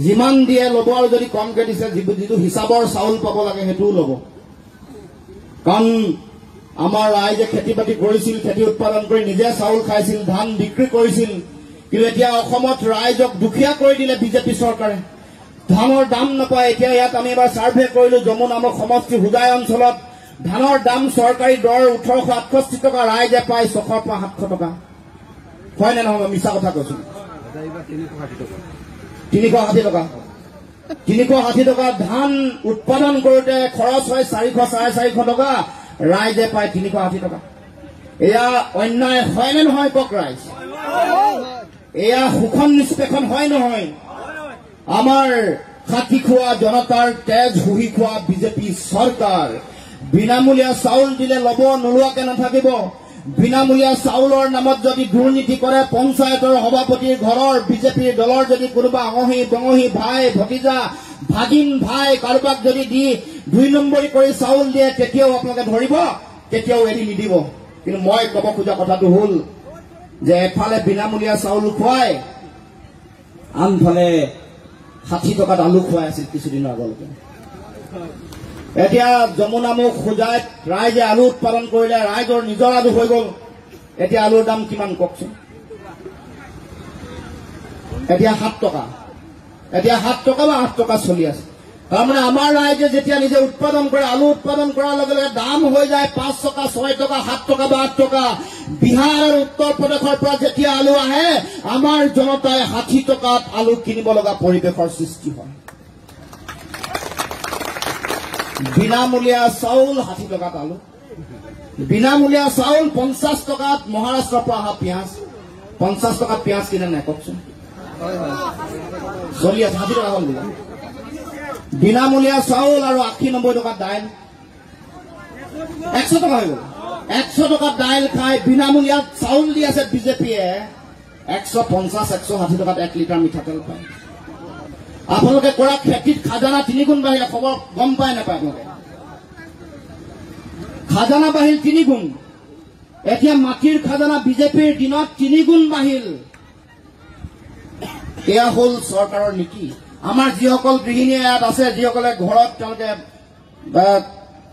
Speaker 1: যিমান দিয়ে ল'ব, আৰু যদি কমকে দিছে, যিটো হিচাপৰ চাউল পাব লাগে সেইটোও ল'ব। কাৰণ আমাৰ ৰাইজে খেতি বাতি কৰিছিল, খেতি উৎপাদন কৰি নিজে চাউল খাইছিল, ধান বিক্ৰী কৰিছিল। কিন্তু এতিয়া অসমত ৰাইজক দুখীয়া কৰি দিলে বিজেপি চৰকাৰে। ধানৰ দাম নাপায়। এতিয়া ইয়াত আমি এবাৰ ছাৰ্ভে কৰিলো, যমু নামৰ সমষ্টি হোজাই অঞ্চলত ধানৰ দাম চৰকাৰী দৰ 1868 টকা, ৰাইজে পায় 600 পৰা 700 টকা। হয় নে নহয়? মিছা কথা কৈছো। 360 টকা। 360 টকা ধান উৎপাদন কৰোতে খৰচ হয় 400 450 টকা, ৰাইজে পায় 360 টকা। এয়া অন্যায় হয় নে নহয় কওক ৰাইজ? এয়া শোষণ নিষ্পেষণ হয় নহয়? আমাৰ খাতি খোৱা জনতাৰ তেজ শুহি খোৱা বিজেপি চৰকাৰ বিনামূলীয়া চাউল দিলে ল'ব, নোলোৱাকে নাথাকিব। বিনামূলীয়া চাউলৰ নামত যদি দুৰ্নীতি কৰে, পঞ্চায়তৰ সভাপতিৰ ঘৰৰ বিজেপিৰ দলৰ যদি কোনোবা আঙহী বঙহী ভাই ভতিজা ভাগিন ভাই কাৰোবাক যদি দি 2 নম্বৰী কৰি চাউল দিয়ে, তেতিয়াও আপোনালোকে ধৰিব, তেতিয়াও এৰি নিদিব। কিন্তু মই ক'ব খোজা কথাটো হ'ল যে এফালে বিনামূলীয়া চাউল খুৱাই, আনফালে 60 টকাত আলু খুৱাই আছিল কিছুদিনৰ আগলৈকে। এতিয়া যমুনামুখ হোজাইত ৰাইজে আলু উৎপাদন কৰিলে, ৰাইজৰ নিজৰ আলু হৈ গ'ল। এতিয়া আলুৰ দাম কিমান কওকচোন? এতিয়া 7 টকা। এতিয়া 7 টকা বা 8 টকা চলি আছে। তাৰমানে আমাৰ ৰাইজে যেতিয়া নিজে উৎপাদন কৰে, আলু উৎপাদন কৰাৰ লগে লগে দাম হৈ যায় 5 টকা 6 টকা 7 টকা বা 8 টকা। বিহাৰ আৰু উত্তৰ প্ৰদেশৰ পৰা যেতিয়া আলু আহে, আমাৰ জনতাই 60 টকাত আলু কিনিব লগা পৰিৱেশৰ সৃষ্টি হয়। বিনামূলীয়া চাউল 60 টকাত আলু, বিনামূলীয়া চাউল 50 টকাত মহাৰাষ্ট্ৰৰ পৰা অহা পিঁয়াজ। 50 টকাত পিঁয়াজ কিনে নাই কওকচোন? চলি আছে 60 টকা হ'ল বোলে। বিনামূলীয়া চাউল আৰু 80-90 টকাত দাইল, 100 টকা হৈ গ'ল। 100 টকাত দাইল খাই বিনামূলীয়া চাউল দি আছে বিজেপিয়ে। 150-160 টকাত 1 লিটাৰ মিঠাতেল পায়। আপোনালোকে কৰা খেতিত খাজানা 3 গুণ বাঢ়িলে, খবৰ গম পায় নাপায় আপোনালোকে? খাজানা বাঢ়িল 3 গুণ। এতিয়া মাটিৰ খাজানা বিজেপিৰ দিনত 3 গুণ বাঢ়িল। এয়া হ'ল চৰকাৰৰ নীতি। আমাৰ যিসকল গৃহিণীয়ে ইয়াত আছে, যিসকলে ঘৰত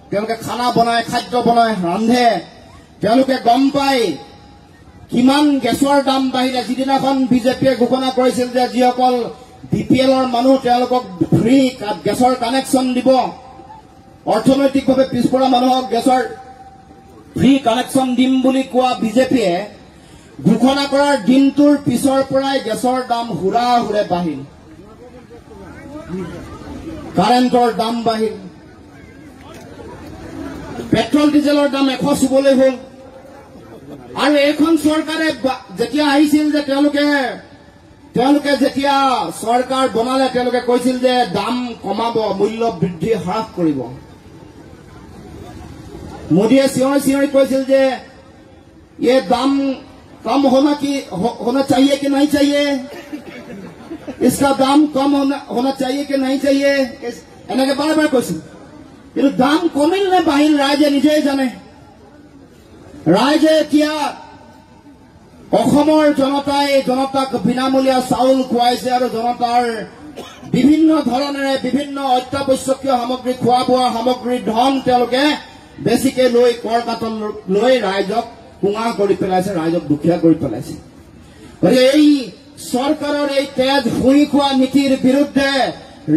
Speaker 1: তেওঁলোকে খানা বনায়, খাদ্য বনায়, ৰান্ধে, তেওঁলোকে গম পায় কিমান গেছৰ দাম বাঢ়িলে। যিদিনাখন বিজেপিয়ে ঘোষণা কৰিছিল যে যিসকল BPLৰ মানুহ তেওঁলোকক ফ্ৰী গেছৰ কানেকশ্যন দিব, অৰ্থনৈতিকভাৱে পিছপৰা মানুহক গেছৰ ফ্ৰী কানেকশ্যন দিম বুলি কোৱা বিজেপিয়ে ঘোষণা কৰাৰ দিনটোৰ পিছৰ পৰাই গেছৰ দাম হুৰাহুৰে বাঢ়িল, কাৰেণ্টৰ দাম বাঢ়িল, পেট্ৰল ডিজেলৰ দাম 100 চুবলৈ হ'ল। আৰু এইখন চৰকাৰে যেতিয়া আহিছিল যে তেওঁলোকে যেতিয়া চৰকাৰ বনালে, তেওঁলোকে কৈছিল যে দাম কমাব, মূল্য বৃদ্ধি হ্ৰাস কৰিব। মোদীয়ে চিঞৰি কৈছিল যে ये दाम कम होना चाहिए कि नहीं चाहिए। इसका दाम कम होना चाहिए कि नहीं चाहिए এনেকে বাৰ বাৰ কৈছিল কিন্তু দাম কমিল নে বাঢ়িল ৰাইজে নিজেই জানে ৰাইজে এতিয়া অসমৰ জনতাই জনতাক বিনামূলীয়া চাউল খুৱাইছে আৰু জনতাৰ বিভিন্ন ধৰণেৰে বিভিন্ন অত্যাৱশ্যকীয় সামগ্ৰী খোৱা বোৱা সামগ্ৰীৰ ধন তেওঁলোকে বেছিকে লৈ কৰ কাটন লৈ ৰাইজক কুঙা কৰি পেলাইছে ৰাইজক দুখীয়া কৰি পেলাইছে গতিকে এই চৰকাৰৰ এই তেজ শুই খোৱা নীতিৰ বিৰুদ্ধে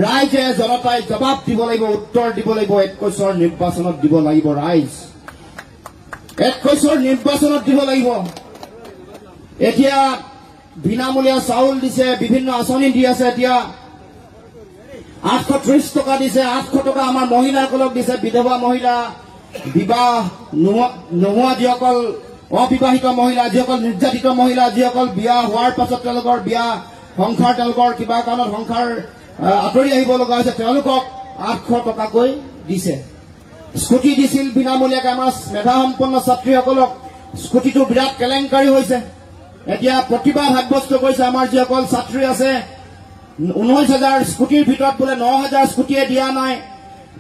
Speaker 1: ৰাইজে জনতাই জবাব দিব লাগিব উত্তৰ দিব লাগিব 21ৰ নিৰ্বাচনত দিব লাগিব ৰাইজ 21ৰ নিৰ্বাচনত দিব লাগিব এতিয়া বিনামূলীয়া চাউল দিছে বিভিন্ন আঁচনি দি আছে এতিয়া 830 টকা দিছে 800 টকা আমাৰ মহিলাসকলক দিছে বিধৱা মহিলা বিবাহ নোহোৱা যিসকল অবিবাহিত মহিলা যিসকল নিৰ্যাতিত মহিলা যিসকল বিয়া হোৱাৰ পাছত তেওঁলোকৰ বিয়া সংসাৰ তেওঁলোকৰ কিবা কাৰণত সংসাৰ আঁতৰি আহিব লগা হৈছে তেওঁলোকক 800 টকাকৈ দিছে স্কুটি দিছিল বিনামূলীয়াকৈ আমাৰ মেধাসম্পন্ন ছাত্ৰীসকলক স্কুটিটো বিৰাট কেলেংকাৰী হৈছে এতিয়া প্ৰতিভা সাব্যস্ত কৰিছে আমাৰ যিসকল ছাত্ৰী আছে 19,000 স্কুটিৰ ভিতৰত বোলে 9,000 স্কুটিয়ে দিয়া নাই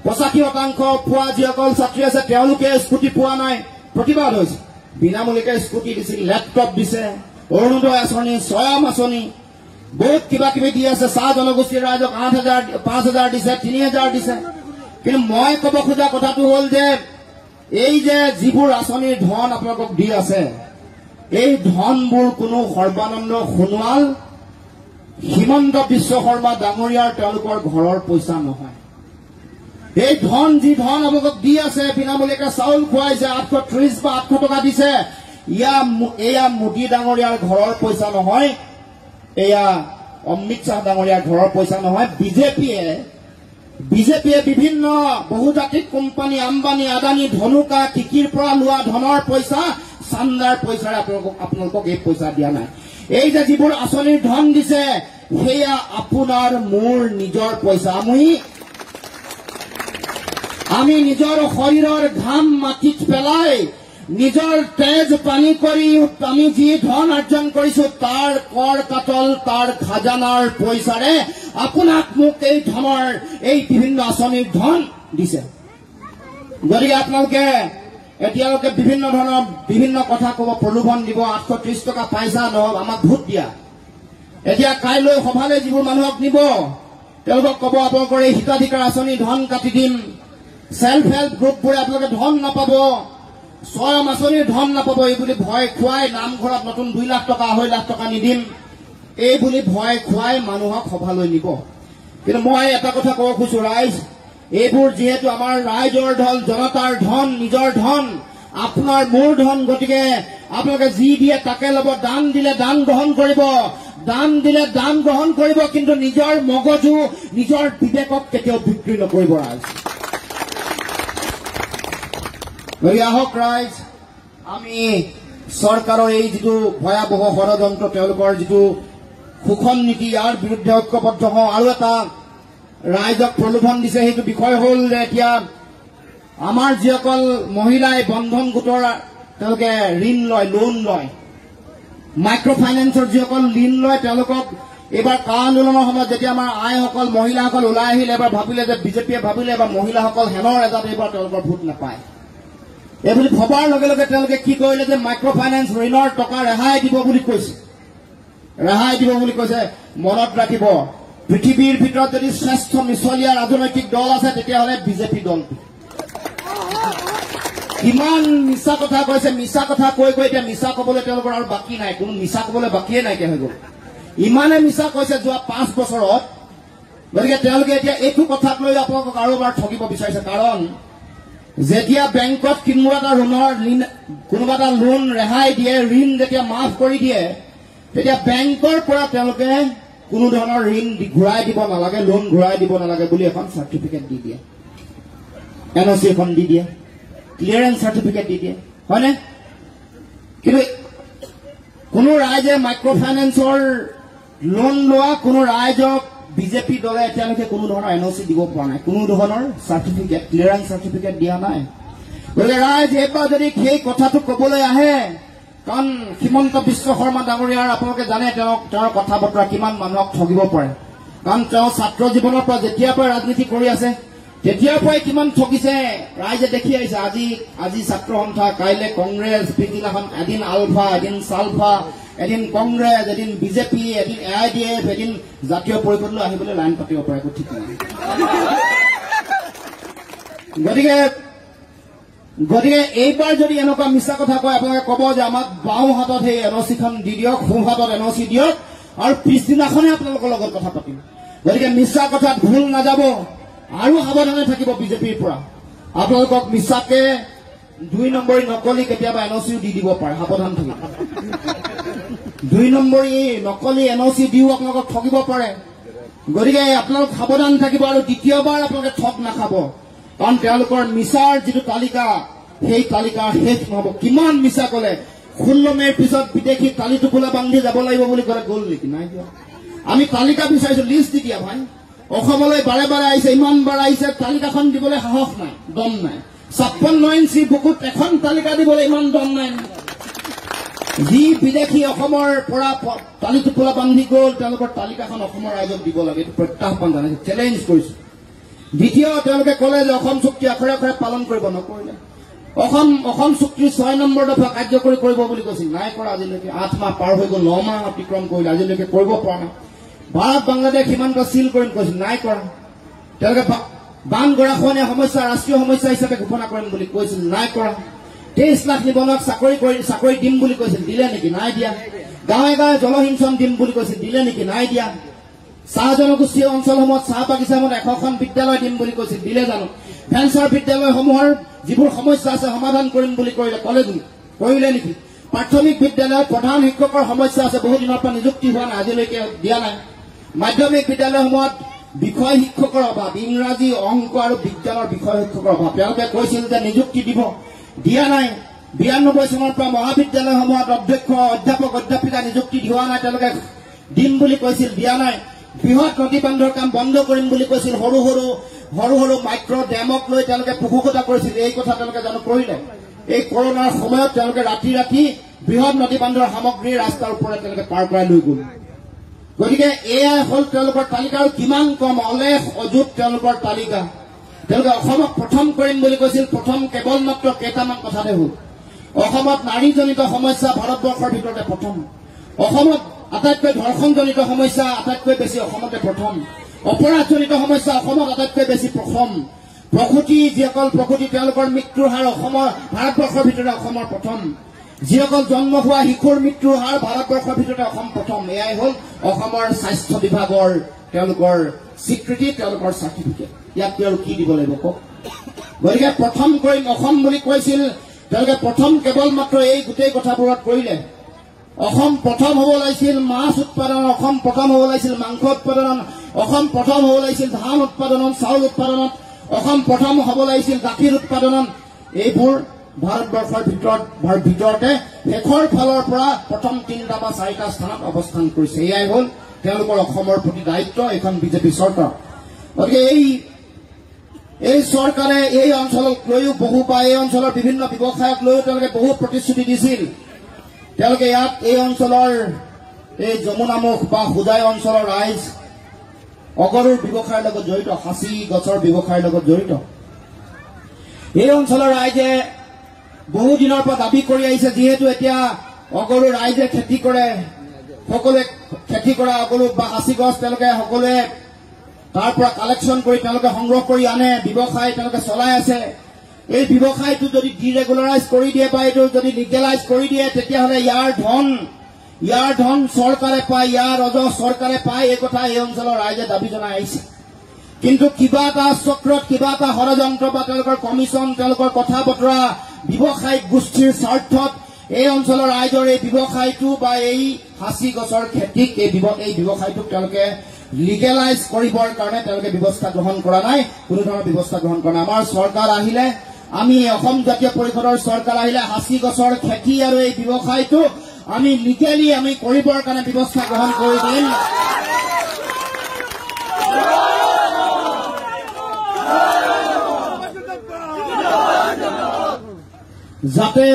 Speaker 1: 85% পোৱা যিসকল ছাত্ৰী আছে তেওঁলোকে স্কুটি পোৱা নাই প্ৰতিবাদ হৈছে বিনামূলীয়াকৈ স্কুটি দিছিল লেপটপ দিছে অৰুণোদয় আঁচনি স্বয়ং আঁচনি বহুত কিবা কিবি দি আছে চাহ জনগোষ্ঠীৰ ৰাইজক 8,000 5,000 দিছে 3,000 দিছে কিন্তু মই ক'ব খোজা কথাটো হ'ল যে এই যে যিবোৰ আঁচনিৰ ধন আপোনালোকক দি আছে এই ধনবোৰ কোনো সৰ্বানন্দ সোণোৱাল হিমন্ত বিশ্ব শৰ্মা ডাঙৰীয়াৰ তেওঁলোকৰ ঘৰৰ পইচা নহয় এই ধন যি ধন আপোনালোকক দি আছে বিনামূলীয়াকৈ চাউল খুৱাইছে 830 বা 800 টকা দিছে এয়া মোদী ডাঙৰীয়াৰ ঘৰৰ পইচা নহয় এয়া অমিত শ্বাহ ডাঙৰীয়াৰ ঘৰৰ পইচা নহয় বিজেপিয়ে বিভিন্ন বহুজাতিক কোম্পানী আম্বানী আদানী ধনুকা কিকিৰ পৰা লোৱা ধনৰ পইচা চান্দাৰ পইচাৰে আপোনালোকক এই পইচা দিয়া নাই এই যে যিবোৰ আঁচনিৰ ধন দিছে সেয়া আপোনাৰ মোৰ নিজৰ পইচা আমি নিজৰ শৰীৰৰ ঘাম মাটিত পেলাই নিজৰ তেজ পানী কৰি আমি যি ধন অৰ্জন কৰিছো তাৰ কৰ কাটল তাৰ খাজানাৰ পইচাৰে আপোনাক মোক এই ধনৰ এই বিভিন্ন আঁচনিৰ ধন দিছে গতিকে আপোনালোকে এতিয়ালৈকে বিভিন্ন ধৰণৰ বিভিন্ন কথা ক'ব প্ৰলোভন দিব 830 টকা পাইছা নহওক আমাক ভোট দিয়া এতিয়া কাইলৈ সভালৈ যিবোৰ মানুহক নিব তেওঁলোকক ক'ব আপোনালোকৰ এই হিতাধিকাৰ আঁচনি ধন কাটি দিম সেলফ হেল্প গ্ৰুপবোৰে আপোনালোকে ধন নাপাব স্বয়ং আঁচনিৰ ধন নাপাব এই বুলি ভয় খুৱাই নামঘৰত নতুন 2 লাখ টকা 2.5 লাখ টকা নিদিম এই বুলি ভয় খুৱাই মানুহক সভালৈ নিব কিন্তু মই এটা কথা ক'ব খুজিছো ৰাইজ এইবোৰ যিহেতু আমাৰ ৰাইজৰ ধন জনতাৰ ধন নিজৰ ধন আপোনাৰ মোৰ ধন গতিকে আপোনালোকে যি দিয়ে তাকে ল'ব দান দিলে দান গ্ৰহণ কৰিব কিন্তু নিজৰ মগজু নিজৰ বিবেকক কেতিয়াও বিক্ৰী নকৰিব ৰাইজ গতিকে আহক ৰাইজ আমি চৰকাৰৰ এই যিটো ভয়াৱহ ষড়যন্ত্ৰ তেওঁলোকৰ যিটো শোষণ নীতি ইয়াৰ বিৰুদ্ধে ঐক্যবদ্ধ হওঁ আৰু এটা ৰাইজক প্ৰলোভন দিছে সেইটো বিষয় হ'ল যে এতিয়া আমাৰ যিসকল মহিলাই বন্ধন গোটৰ তেওঁলোকে ঋণ লয় লোন লয় মাইক্ৰ ফাইনেন্সৰ যিসকল ঋণ লয় তেওঁলোকক এইবাৰ কা আন্দোলনৰ সময়ত যেতিয়া আমাৰ আইসকল মহিলাসকল ওলাই আহিলে এবাৰ ভাবিলে যে বিজেপিয়ে ভাবিলে এবাৰ মহিলাসকল হেনৰ এজাত এইবাৰ তেওঁলোকৰ ভোট নাপায় এই বুলি ভবাৰ লগে লগে তেওঁলোকে কি কৰিলে যে মাইক্ৰ ফাইনেন্স ঋণৰ টকা ৰেহাই দিব বুলি কৈছে মনত ৰাখিব পৃথিৱীৰ ভিতৰত যদি শ্ৰেষ্ঠ মিছলীয়া ৰাজনৈতিক দল আছে তেতিয়াহ'লে বিজেপি দলটো কিমান মিছা কথা কৈছে মিছা কথা কৈ এতিয়া মিছা ক'বলৈ তেওঁলোকৰ আৰু বাকী নাই কোনো মিছা ক'বলৈ বাকীয়ে নাইকিয়া হৈ গ'ল ইমানে মিছা কৈছে যোৱা 5 বছৰত গতিকে তেওঁলোকে এতিয়া এইটো কথাক লৈ আপোনালোকক আৰু এবাৰ ঠগিব বিচাৰিছে কাৰণ যেতিয়া বেংকত কোনোবা এটা লোন ৰেহাই দিয়ে ঋণ যেতিয়া মাফ কৰি দিয়ে তেতিয়া বেংকৰ পৰা তেওঁলোকে কোনো ধৰণৰ ঋণ ঘূৰাই দিব নালাগে লোন ঘূৰাই দিব নালাগে বুলি এখন চাৰ্টিফিকেট দি দিয়ে এনঅ'চি এখন দি দিয়ে ক্লিয়াৰেন্স চাৰ্টিফিকেট দি দিয়ে হয়নে কিন্তু কোনো ৰাইজে মাইক্ৰ ফাইনেন্সৰ লোন লোৱা কোনো ৰাইজক বিজেপি দলে এতিয়ালৈকে কোনো ধৰণৰ এনঅ'চি দিব পৰা নাই কোনো ধৰণৰ চাৰ্টিফিকেট ক্লিয়াৰেন্স চাৰ্টিফিকেট দিয়া নাই গতিকে ৰাইজ এইবাৰ যদি সেই কথাটো ক'বলৈ আহে কাৰণ হিমন্ত বিশ্ব শৰ্মা ডাঙৰীয়াৰ আপোনালোকে জানে তেওঁৰ কথা বতৰা কিমান মানুহক ঠগিব পাৰে। কাৰণ তেওঁ ছাত্ৰ জীৱনৰ পৰা যেতিয়াৰ পৰা ৰাজনীতি কৰি আছে তেতিয়াৰ পৰাই কিমান ঠগিছে ৰাইজে দেখি আহিছে। আজি ছাত্ৰ সন্থা, কাইলে কংগ্ৰেছ, পিছদিনাখন এদিন আলফা, এদিন চালফা, এদিন কংগ্ৰেছ, এদিন বিজেপি, এদিন AIDF, এদিন জাতীয় পৰিষদলৈ আহিবলৈ লাইন পাতিব পাৰে, একো ঠিক নাই। গতিকে এইবাৰ যদি এনেকুৱা মিছা কথা কয় আপোনালোকে ক'ব যে আমাক বাওঁ হাতত সেই NOC-খন দি দিয়ক, সোঁ হাতত NOC দিয়ক, আৰু পিছদিনাখনে আপোনালোকৰ লগত কথা পাতিম। গতিকে মিছা কথাত ভুল নাযাব আৰু সাৱধানে থাকিব বিজেপিৰ পৰা। আপোনালোকক মিছাকে 2 নম্বৰী নকলি কেতিয়াবা NOC দি দিব পাৰে, সাৱধান থাকিব। 2 নম্বৰী নকলি NOC দিও আপোনালোকক ঠগিব পাৰে। গতিকে আপোনালোক সাৱধান থাকিব আৰু দ্বিতীয়বাৰ আপোনালোকে ঠগ নাখাব। কাৰণ তেওঁলোকৰ মিছাৰ যিটো তালিকা, সেই তালিকা শেষ নহব। কিমান মিছা কলে। 16 মে'ৰ পিছত বিদেশী তালি টোপোলা বান্ধি যাব লাগিব বুলি ক'লে, গ'ল নেকি? নাই দিয়া। আমি তালিকা বিচাৰিছো, লিষ্ট দি দিয়া ভাই। অসমলৈ বাৰে বাৰে আহিছে, ইমান বাৰ আহিছে, তালিকাখন দিবলৈ সাহস নাই, দম নাই। 56 ইঞ্চি বুকুত এখন তালিকা দিবলৈ ইমান দম নাই। যি বিদেশী অসমৰ পৰা তালি টোপোলা বান্ধি গ'ল, তেওঁলোকৰ তালিকাখন অসমৰ ৰাইজক দিব লাগে। এইটো প্ৰত্যাহ্বান জনাইছে, চেলেঞ্জ কৰিছো। দ্বিতীয়, তেওঁলোকে ক'লে যে অসম চুক্তি আখৰে আখৰে পালন কৰিব, নকৰিলে। অসম চুক্তিৰ 6 নম্বৰ দফা কাৰ্যকৰী কৰিব বুলি কৈছিল, নাই কৰা আজিলৈকে। 8 মাহ পাৰ হৈ গ'ল, 9 মাহ অতিক্ৰম কৰিলে, আজিলৈকে কৰিব পৰা নাই। ভাৰত বাংলাদেশ সীমান্ত চিল কৰিম কৈছিল, নাই কৰা। তেওঁলোকে বান গৰাখহনীয়া সমস্যা ৰাষ্ট্ৰীয় সমস্যা হিচাপে ঘোষণা কৰিম বুলি কৈছিল, নাই কৰা। 23 লাখ নিবনুৱাক চাকৰি দিম বুলি কৈছিল, দিলে নেকি? নাই দিয়া। গাঁৱে গাঁৱে জলসিঞ্চন দিম বুলি কৈছিল, দিলে নেকি? নাই দিয়া। চাহ জনগোষ্ঠীয় অঞ্চলসমূহত চাহ বাগিচাসমূহত 100খন বিদ্যালয় দিম বুলি কৈছিল, দিলে জানো? ভেঞ্চাৰ বিদ্যালয়সমূহৰ যিবোৰ সমস্যা আছে সমাধান কৰিম বুলি কৰিলে নেকি? প্ৰাথমিক বিদ্যালয়ত প্ৰধান শিক্ষকৰ সমস্যা আছে, বহু দিনৰ পৰা নিযুক্তি হোৱা নাই, আজিলৈকে দিয়া নাই। মাধ্যমিক বিদ্যালয়সমূহত বিষয় শিক্ষকৰ অভাৱ, ইংৰাজী, অংক আৰু বিজ্ঞানৰ বিষয় শিক্ষকৰ অভাৱ। তেওঁলোকে কৈছিল যে নিযুক্তি দিব, দিয়া নাই। 92 চনৰ পৰা মহাবিদ্যালয়সমূহত অধ্যাপক অধ্যাপিকা নিযুক্তি হোৱা নাই, তেওঁলোকে দিম বুলি কৈছিল, দিয়া নাই। বৃহৎ নদী বান্ধৰ কাম বন্ধ কৰিম বুলি কৈছিল, সৰু সৰু মাইক্ৰ ডেমক লৈ তেওঁলোকে পোষকতা কৰিছিল, এই কথা তেওঁলোকে জানো কৰিলে? এই কৰোনাৰ সময়ত তেওঁলোকে ৰাতি ৰাতি বৃহৎ নদী বান্ধৰ সামগ্ৰী ৰাস্তাৰ ওপৰত তেওঁলোকে পাৰ কৰাই লৈ গ'ল। গতিকে এয়াই হ'ল তেওঁলোকৰ তালিকা, আৰু কিমান কম অলেখ অযুত তেওঁলোকৰ তালিকা। তেওঁলোকে অসমক প্ৰথম কৰিম বুলি কৈছিল, প্ৰথম কেৱল মাত্ৰ কেইটামান কথাতে হ'ল। অসমত নাৰীজনিত সমস্যা ভাৰতবৰ্ষৰ ভিতৰতে প্ৰথম। অসমত আটাইতকৈ ধৰ্ষণজনিত সমস্যা আটাইতকৈ বেছি অসমতে প্ৰথম। অপৰাধজনিত সমস্যা অসমত আটাইতকৈ বেছি প্ৰথম। যিসকল প্ৰসূতি তেওঁলোকৰ মৃত্যুৰ হাৰ ভাৰতবৰ্ষৰ ভিতৰতে অসমৰ প্ৰথম। যিসকল জন্ম হোৱা শিশুৰ মৃত্যুৰ হাৰ ভাৰতবৰ্ষৰ ভিতৰতে অসম প্ৰথম। এয়াই হ'ল অসমৰ স্বাস্থ্য বিভাগৰ তেওঁলোকৰ স্বীকৃতি, তেওঁলোকৰ চাৰ্টিফিকেট। ইয়াক আৰু কি দিব লাগিব কওক? গতিকে প্ৰথম কৰিম অসম বুলি কৈছিল, তেওঁলোকে প্ৰথম কেৱল মাত্ৰ এই গোটেই কথাবোৰত কৰিলে। অসম প্ৰথম হ'ব লাগিছিল মাছ উৎপাদনত, অসম প্ৰথম হ'ব লাগিছিল মাংস উৎপাদনত, অসম প্ৰথম হ'ব লাগিছিল ধান উৎপাদনত, চাউল উৎপাদনত, অসম প্ৰথম হ'ব লাগিছিল গাখীৰ উৎপাদনত। এইবোৰ ভাৰতবৰ্ষৰ ভিতৰতে শেষৰ ফালৰ পৰা প্ৰথম 3টা বা 4টা স্থানত অৱস্থান কৰিছে। এয়াই হ'ল তেওঁলোকৰ অসমৰ প্ৰতি দায়িত্ব এইখন বিজেপি চৰকাৰ। গতিকে এই চৰকাৰে এই অঞ্চলক লৈও এই অঞ্চলৰ বিভিন্ন ব্যৱসায়ক লৈও তেওঁলোকে বহু প্ৰতিশ্ৰুতি দিছিল। তেওঁলোকে ইয়াত এই অঞ্চলৰ এই যমুনামুখ বা হোজাই অঞ্চলৰ ৰাইজ অগৰুৰ ব্যৱসায়ৰ লগত জড়িত, সাঁচি গছৰ ব্যৱসায়ৰ লগত জড়িত। এই অঞ্চলৰ ৰাইজে বহু দিনৰ পৰা দাবী কৰি আহিছে, যিহেতু এতিয়া অগৰু ৰাইজে খেতি কৰে, সকলোৱে খেতি কৰা অগৰু বা সাঁচি গছ তেওঁলোকে সকলোৱে তাৰ পৰা কালেকশ্যন কৰি তেওঁলোকে সংগ্ৰহ কৰি আনে, ব্যৱসায় তেওঁলোকে চলাই আছে। এই ব্যৱসায়টো যদি ডিৰেগুলাৰাইজ কৰি দিয়ে বা এইটো যদি লিগেলাইজ কৰি দিয়ে, তেতিয়াহ'লে ইয়াৰ ধন চৰকাৰে পায়, ইয়াৰ অজহ চৰকাৰে পায়, এই কথা এই অঞ্চলৰ ৰাইজে দাবী জনাই আহিছে। কিন্তু কিবা এটা চক্ৰত, কিবা এটা ষড়যন্ত্ৰ বা তেওঁলোকৰ কমিশ্যন, তেওঁলোকৰ কথা বতৰা, ব্যৱসায়িক গোষ্ঠীৰ স্বাৰ্থত এই অঞ্চলৰ ৰাইজৰ এই ব্যৱসায়টো বা এই সাঁচি গছৰ খেতিক এই ব্যৱসায়টোক তেওঁলোকে লিগেলাইজ কৰিবৰ কাৰণে তেওঁলোকে ব্যৱস্থা গ্ৰহণ কৰা নাই, কোনো ধৰণৰ ব্যৱস্থা গ্ৰহণ কৰা নাই। আমাৰ চৰকাৰ আহিলে, আমি অসম জাতীয় পৰিষদৰ চৰকাৰ আহিলে সাঁচি গছৰ খেতি আৰু এই ব্যৱসায়টো আমি লিগেলি আমি কৰিবৰ কাৰণে ব্যৱস্থা গ্ৰহণ কৰি দিম। যাতে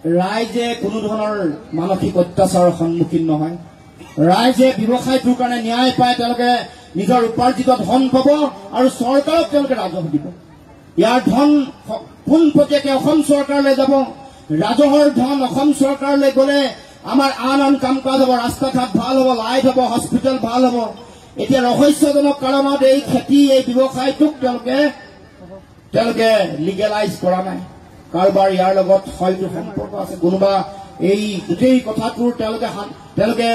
Speaker 1: ৰাইজে কোনো ধৰণৰ মানসিক অত্যাচাৰৰ সন্মুখীন নহয়। ৰাইজে ব্যৱসায়টোৰ কাৰণে ন্যায় পায়, তেওঁলোকে নিজৰ উপাৰ্জিত ধন পাব আৰু চৰকাৰক তেওঁলোকে ৰাজহ দিব। ইয়াৰ ধন পোনপটীয়াকৈ অসম চৰকাৰলৈ যাব। ৰাজহৰ ধন অসম চৰকাৰলৈ গলে আমাৰ আন আন কাম কাজ হ'ব, ৰাস্তা ঘাট ভাল হ'ব, লাইট হ'ব, হস্পিটেল ভাল হ'ব। এতিয়া ৰহস্যজনক কাৰণত এই খেতি, এই ব্যৱসায়টোক তেওঁলোকে লিগেলাইজ কৰা নাই। কাৰোবাৰ ইয়াৰ লগত হয়তো সম্পৰ্ক আছে, কোনোবা এই গোটেই কথাটোৰ তেওঁলোকে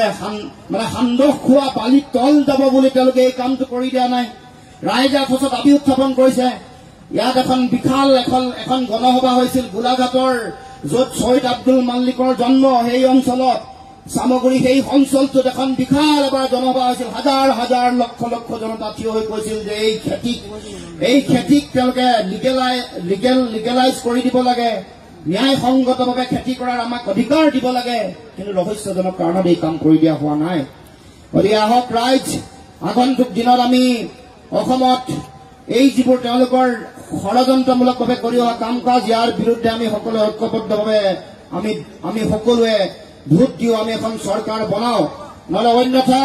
Speaker 1: মানে সান্দহ খোৱা বালিত তল যাব বুলি তেওঁলোকে এই কামটো কৰি দিয়া নাই। ৰাইজে অথচ দাবী উত্থাপন কৰিছে। ইয়াত এখন বিশাল এখন গণসভা হৈছিল গোলাঘাটৰ, য'ত শ্বহীদ আব্দুল মালিকৰ জন্ম, সেই অঞ্চলত চামগুৰি, সেই অঞ্চলটোত এখন বিশাল এবাৰ জনসভা হৈছিল। হাজাৰ হাজাৰ লক্ষ লক্ষ জনতা থিয় হৈ কৈছিল যে এই খেতিক তেওঁলোকে লিগেলাইজ কৰি দিব লাগে, ন্যায়সংগতভাৱে খেতি কৰাৰ আমাক অধিকাৰ দিব লাগে। কিন্তু ৰহস্যজনক কাৰণত এই কাম কৰি দিয়া হোৱা নাই। গতিকে আহক ৰাইজ, আগন্তুক দিনত আমি অসমত এই যিবোৰ তেওঁলোকৰ ষড়যন্ত্ৰমূলকভাৱে কৰি অহা কাম কাজ, ইয়াৰ বিৰুদ্ধে আমি সকলোৱে ঐক্যবদ্ধভাৱে আমি সকলোৱে ভোট দিওঁ, আমি এখন চৰকাৰ বনাওঁ। নহলে অন্যথা